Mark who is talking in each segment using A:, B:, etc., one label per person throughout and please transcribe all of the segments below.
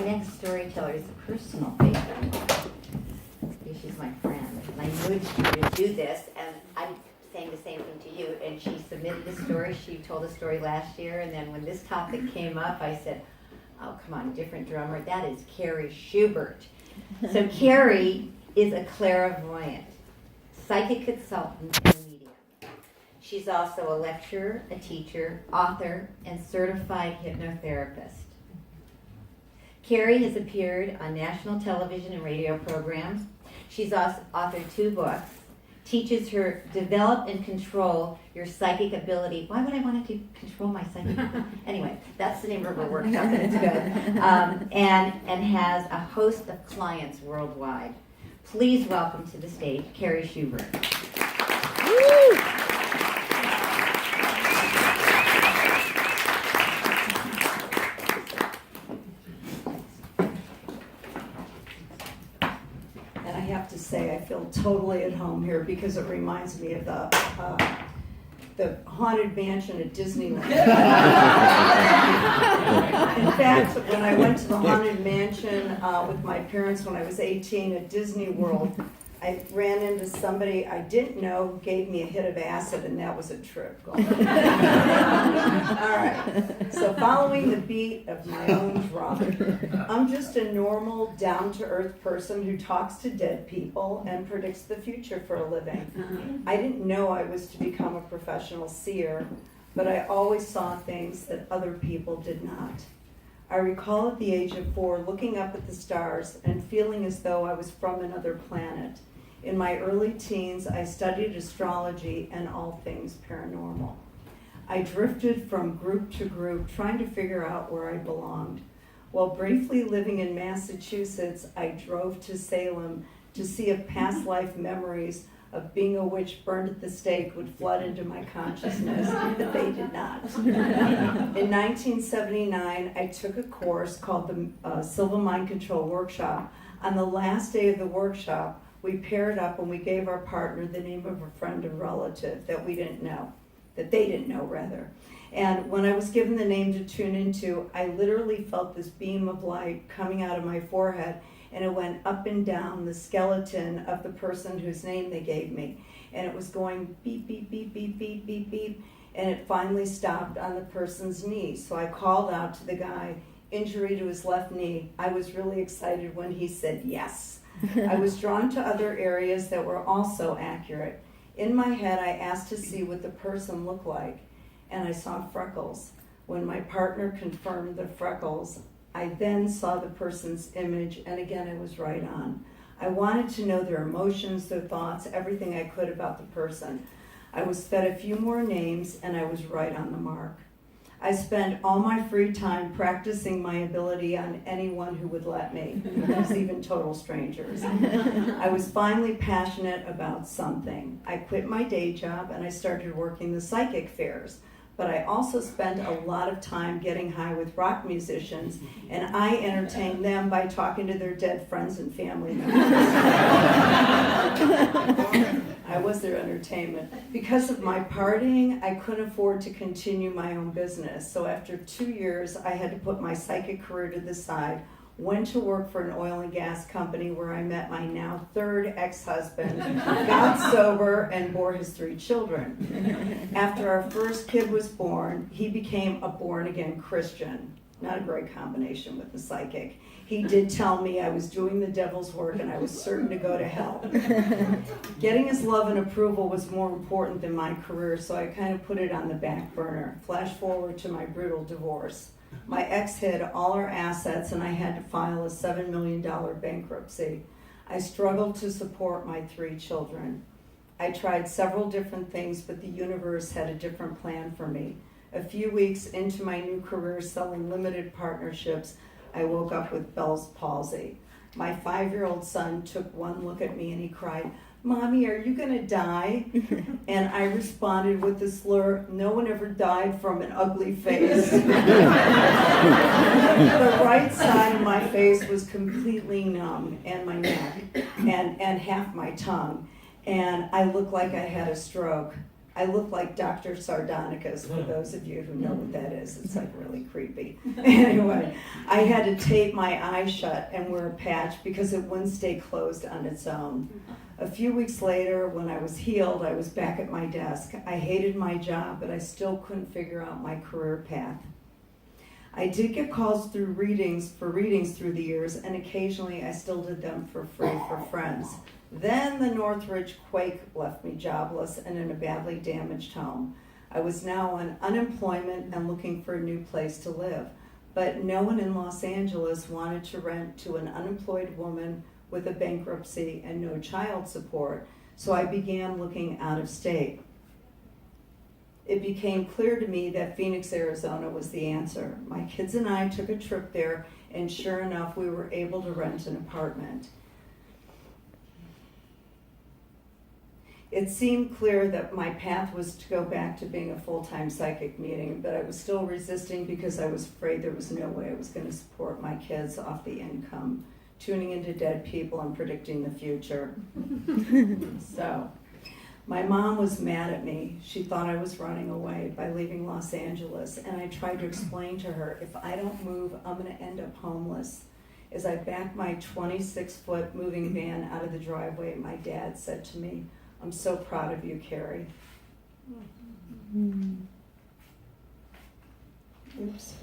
A: next storyteller is a personal favorite. She's my friend. And I knew she would do this, and I'm saying the same thing to you. And she submitted a story. She told a story last year, and then when this topic came up, I said, oh, come on, different drummer. That is Carrie Shubert. So Carrie is a clairvoyant, psychic consultant, and medium. She's also a lecturer, a teacher, author, and certified hypnotherapist. Carrie has appeared on national television and radio programs. She's also authored 2 books, teaches her develop and control your psychic ability. Why would I want to control my psychic? Anyway, that's the name of her workshop, and it's good. And has a host of clients worldwide. Please welcome to the stage, Carrie Shubert. Woo!
B: To say I feel totally at home here because it reminds me of the haunted mansion at Disneyland. In fact, when I went to the haunted mansion with my parents when I was 18 at Disney World, I ran into somebody I didn't know who gave me a hit of acid, and that was a trip. All right, so following the beat of my own drum, I'm just a normal, down-to-earth person who talks to dead people and predicts the future for a living. I didn't know I was to become a professional seer, but I always saw things that other people did not. I recall at the age of 4 looking up at the stars and feeling as though I was from another planet. In my early teens, I studied astrology and all things paranormal. I drifted from group to group, trying to figure out where I belonged. While briefly living in Massachusetts, I drove to Salem to see if past life memories of being a witch burned at the stake would flood into my consciousness, but they did not. In 1979, I took a course called the Silva Mind Control Workshop. On the last day of the workshop, we paired up and we gave our partner the name of a friend or relative that we didn't know, that they didn't know rather. And when I was given the name to tune into, I literally felt this beam of light coming out of my forehead, and it went up and down the skeleton of the person whose name they gave me. And it was going beep, beep, beep, beep, beep, beep, beep, and it finally stopped on the person's knee. So I called out to the guy, injury to his left knee. I was really excited when he said yes. I was drawn to other areas that were also accurate. In my head, I asked to see what the person looked like, and I saw freckles. When my partner confirmed the freckles, I then saw the person's image, and again, I was right on. I wanted to know their emotions, their thoughts, everything I could about the person. I was fed a few more names, and I was right on the mark. I spent all my free time practicing my ability on anyone who would let me, even total strangers. I was finally passionate about something. I quit my day job and I started working the psychic fairs. But I also spent a lot of time getting high with rock musicians, and I entertained them by talking to their dead friends and family members. I was their entertainment. Because of my partying, I couldn't afford to continue my own business. So after 2 years, I had to put my psychic career to the side, went to work for an oil and gas company where I met my now 3rd ex-husband, got sober, and bore his 3 children. After our first kid was born, he became a born-again Christian. Not a great combination with the psychic. He did tell me I was doing the devil's work and I was certain to go to hell. Getting his love and approval was more important than my career, so I kind of put it on the back burner. Flash forward to my brutal divorce. My ex hid all our assets and I had to file a $7 million bankruptcy. I struggled to support my 3 children. I tried several different things, but the universe had a different plan for me. A few weeks into my new career selling limited partnerships, I woke up with Bell's palsy. My 5-year-old son took one look at me and he cried, "Mommy, are you gonna die?" And I responded with the slur, "No one ever died from an ugly face." The right side of my face was completely numb, and my neck, and half my tongue. And I looked like I had a stroke. I look like Dr. Sardonicus, for those of you who know what that is. It's like really creepy. Anyway, I had to tape my eyes shut and wear a patch because it wouldn't stay closed on its own. A few weeks later, when I was healed, I was back at my desk. I hated my job, but I still couldn't figure out my career path. I did get calls through readings through the years, and occasionally I still did them for free for friends. Then the Northridge quake left me jobless and in a badly damaged home. I was now on unemployment and looking for a new place to live, but no one in Los Angeles wanted to rent to an unemployed woman with a bankruptcy and no child support, so I began looking out of state. It became clear to me that Phoenix, Arizona was the answer. My kids and I took a trip there, and sure enough, we were able to rent an apartment. It seemed clear that my path was to go back to being a full-time psychic medium, but I was still resisting because I was afraid there was no way I was going to support my kids off the income, tuning into dead people and predicting the future. So, my mom was mad at me. She thought I was running away by leaving Los Angeles, and I tried to explain to her, if I don't move, I'm going to end up homeless. As I backed my 26-foot moving van out of the driveway, my dad said to me, "I'm so proud of you, Carrie." Oops.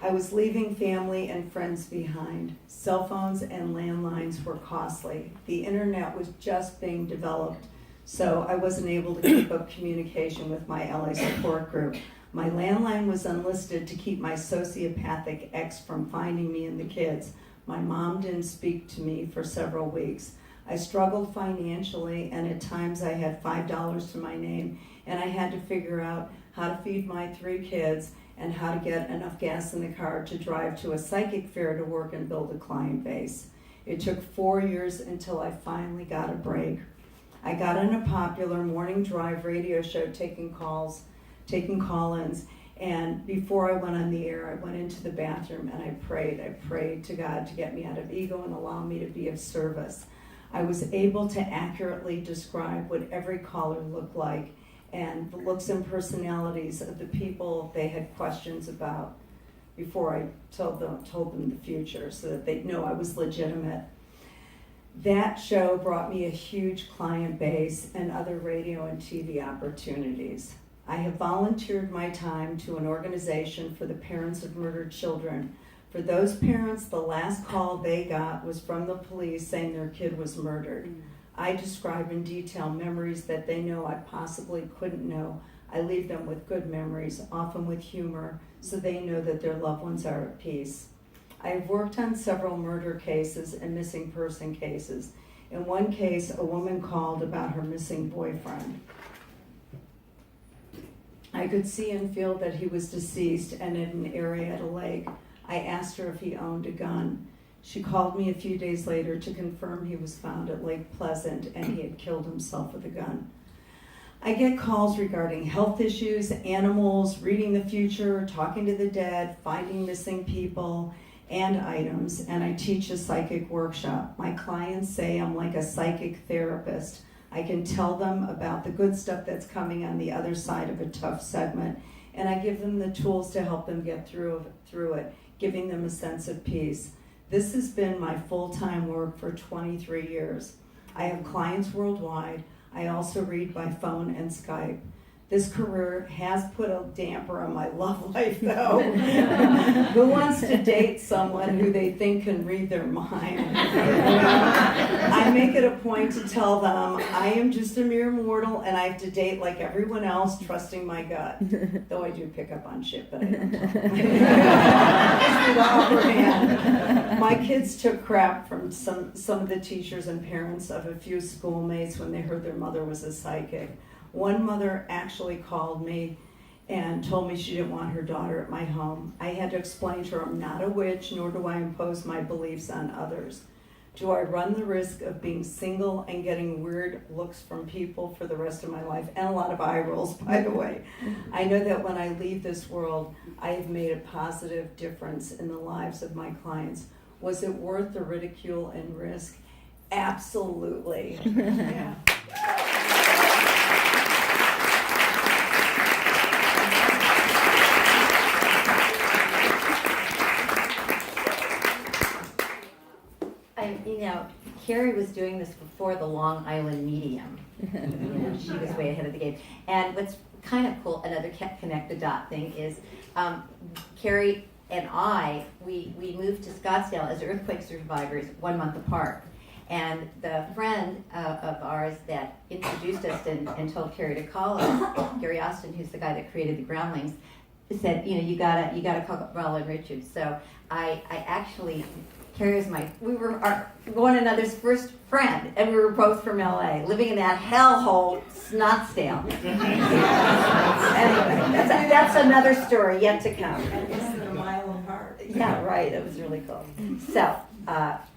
B: I was leaving family and friends behind. Cell phones and landlines were costly. The internet was just being developed, so I wasn't able to keep up communication with my LA support group. My landline was unlisted to keep my sociopathic ex from finding me and the kids. My mom didn't speak to me for several weeks. I struggled financially, and at times I had $5 to my name, and I had to figure out how to feed my 3 kids and how to get enough gas in the car to drive to a psychic fair to work and build a client base. It took 4 years until I finally got a break. I got on a popular morning drive radio show taking call-ins, and before I went on the air, I went into the bathroom and I prayed to God to get me out of ego and allow me to be of service. I was able to accurately describe what every caller looked like and the looks and personalities of the people they had questions about before I told them the future, so that they'd know I was legitimate. That show brought me a huge client base and other radio and TV opportunities. I have volunteered my time to an organization for the parents of murdered children. For those parents, the last call they got was from the police saying their kid was murdered. I describe in detail memories that they know I possibly couldn't know. I leave them with good memories, often with humor, so they know that their loved ones are at peace. I have worked on several murder cases and missing person cases. In one case, a woman called about her missing boyfriend. I could see and feel that he was deceased and in an area at a lake. I asked her if he owned a gun. She called me a few days later to confirm he was found at Lake Pleasant and he had killed himself with a gun. I get calls regarding health issues, animals, reading the future, talking to the dead, finding missing people and items, and I teach a psychic workshop. My clients say I'm like a psychic therapist. I can tell them about the good stuff that's coming on the other side of a tough segment, and I give them the tools to help them get through it, giving them a sense of peace. This has been my full-time work for 23 years. I have clients worldwide. I also read by phone and Skype. This career has put a damper on my love life, though. Who wants to date someone who they think can read their mind? I make it a point to tell them I am just a mere mortal and I have to date like everyone else, trusting my gut. Though I do pick up on shit, but I don't tell them. The upper hand. My kids took crap from some of the teachers and parents of a few schoolmates when they heard their mother was a psychic. One mother actually called me and told me she didn't want her daughter at my home. I had to explain to her I'm not a witch, nor do I impose my beliefs on others. Do I run the risk of being single and getting weird looks from people for the rest of my life? And a lot of eye rolls, by the way. I know that when I leave this world, I have made a positive difference in the lives of my clients. Was it worth the ridicule and risk? Absolutely. Yeah.
A: Carrie was doing this before the Long Island medium. She was way ahead of the game. And what's kind of cool, another connect the dot thing is, Carrie and we moved to Scottsdale as earthquake survivors 1 month apart. And the friend of ours that introduced us and told Carrie to call us, Gary Austin, who's the guy that created the Groundlings, said, you gotta call Roland Richards. So I actually, Carrie was we were one another's first friend, and we were both from LA, living in that hellhole, Scottsdale. Anyway, that's another story yet to come.
B: And less than a mile apart.
A: Yeah, right. It was really cool. So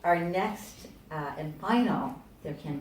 A: our next and final, there can